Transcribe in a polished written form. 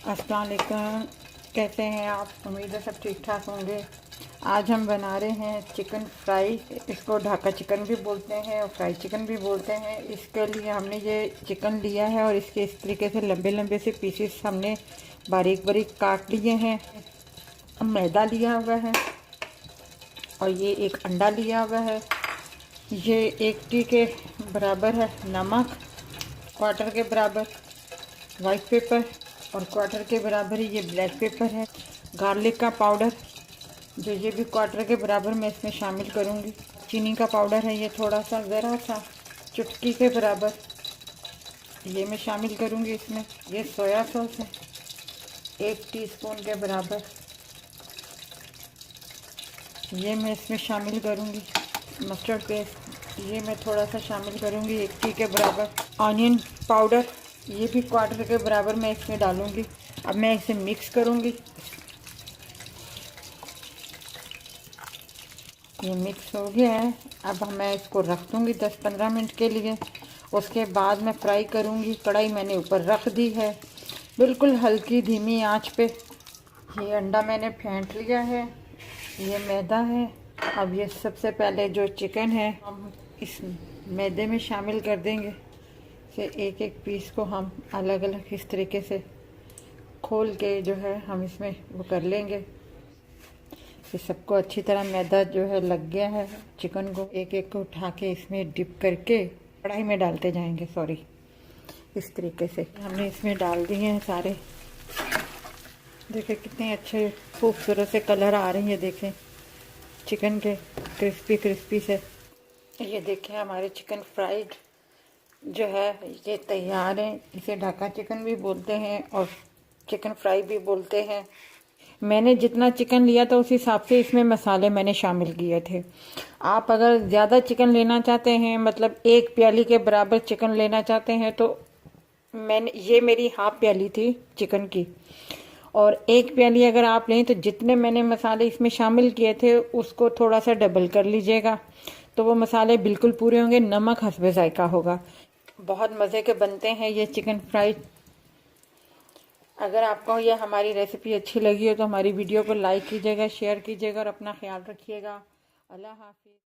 अस्सलाम वालेकुम। कैसे हैं आप? उम्मीद है सब ठीक ठाक होंगे। आज हम बना रहे हैं चिकन फ्राई। इसको ढाका चिकन भी बोलते हैं और फ्राई चिकन भी बोलते हैं। इसके लिए हमने ये चिकन लिया है और इसके इस तरीके से लंबे लंबे से पीसेस हमने बारीक बारीक काट लिए हैं। मैदा लिया हुआ है और ये एक अंडा लिया हुआ है। ये 1 टी के बराबर है नमक, क्वार्टर के बराबर वाइट पेपर और क्वार्टर के बराबर ही ये ब्लैक पेपर है। गार्लिक का पाउडर जो ये भी क्वार्टर के बराबर मैं इसमें शामिल करूँगी। चीनी का पाउडर है ये थोड़ा सा, ज़रा सा चुटकी के बराबर ये मैं शामिल करूँगी इसमें। ये सोया सॉस है 1 टीस्पून के बराबर, ये मैं इसमें शामिल करूँगी। मस्टर्ड पेस्ट ये मैं थोड़ा सा शामिल करूँगी 1 टी के बराबर। ऑनियन पाउडर ये भी क्वार्टर के बराबर मैं इसमें डालूँगी। अब मैं इसे मिक्स करूँगी। ये मिक्स हो गया है। अब मैं इसको रख दूँगी 10-15 मिनट के लिए। उसके बाद मैं फ्राई करूँगी। कढ़ाई मैंने ऊपर रख दी है बिल्कुल हल्की धीमी आंच पे। ये अंडा मैंने फेंट लिया है, ये मैदा है। अब ये सबसे पहले जो चिकन है हम इस मैदे में शामिल कर देंगे। से एक एक पीस को हम अलग अलग इस तरीके से खोल के जो है हम इसमें वो कर लेंगे। ये सबको अच्छी तरह मैदा जो है लग गया है। चिकन को एक एक को उठा के इसमें डिप करके कढ़ाई में डालते जाएंगे। सॉरी, इस तरीके से हमने इसमें डाल दिए हैं सारे। देखें कितने अच्छे खूबसूरत से कलर आ रहे हैं। ये देखें चिकन के क्रिस्पी क्रिस्पी से। ये देखें हमारे चिकन फ्राइड जो है ये तैयार है। इसे ढाका चिकन भी बोलते हैं और चिकन फ्राई भी बोलते हैं। मैंने जितना चिकन लिया था उस हिसाब से इसमें मसाले मैंने शामिल किए थे। आप अगर ज़्यादा चिकन लेना चाहते हैं, मतलब 1 प्याली के बराबर चिकन लेना चाहते हैं, तो ये मेरी हाफ प्याली थी चिकन की। और 1 प्याली अगर आप लें तो जितने मैंने मसाले इसमें शामिल किए थे उसको थोड़ा सा डबल कर लीजिएगा, तो वो मसाले बिल्कुल पूरे होंगे। नमक हस्बे जायका होगा। बहुत मज़े के बनते हैं ये चिकन फ्राई। अगर आपको ये हमारी रेसिपी अच्छी लगी हो तो हमारी वीडियो को लाइक कीजिएगा, शेयर कीजिएगा और अपना ख्याल रखिएगा। अल्लाह हाफिज़।